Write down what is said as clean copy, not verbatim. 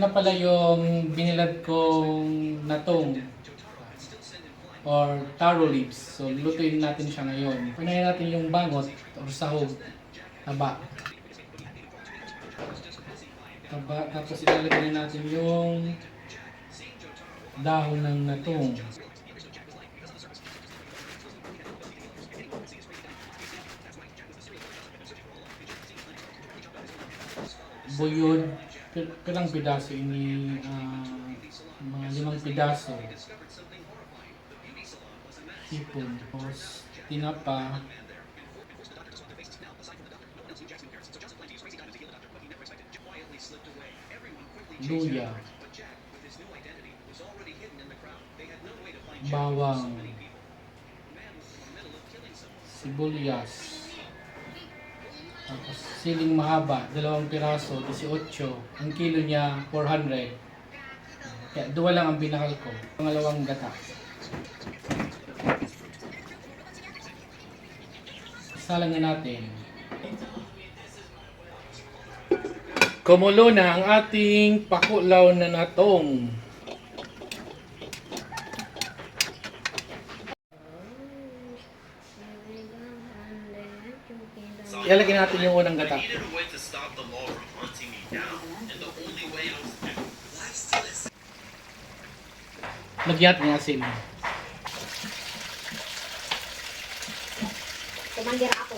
Na pala yung binilad kong natong or taro leaves. So, lutuin natin siya ngayon. Unahin natin yung bangot or sahog. Taba. Tapos ilalagay natin yung dahon ng natong. Buyod. Pirang pidaso ini mga 5 pidaso. Hipon. Tapos tinapa. Luya. Bawang. Sibuyas. Tapos siling mahaba, 2 piraso, 18. Ang kilo niya, 400. Kaya 2 lang ang binakal ko. Pangalawang gata. Salang na natin. Kumulo na ang ating pakulaw na natong. Ilalagay natin yung unang gata. Lagyan ng asin. Kumandir ako.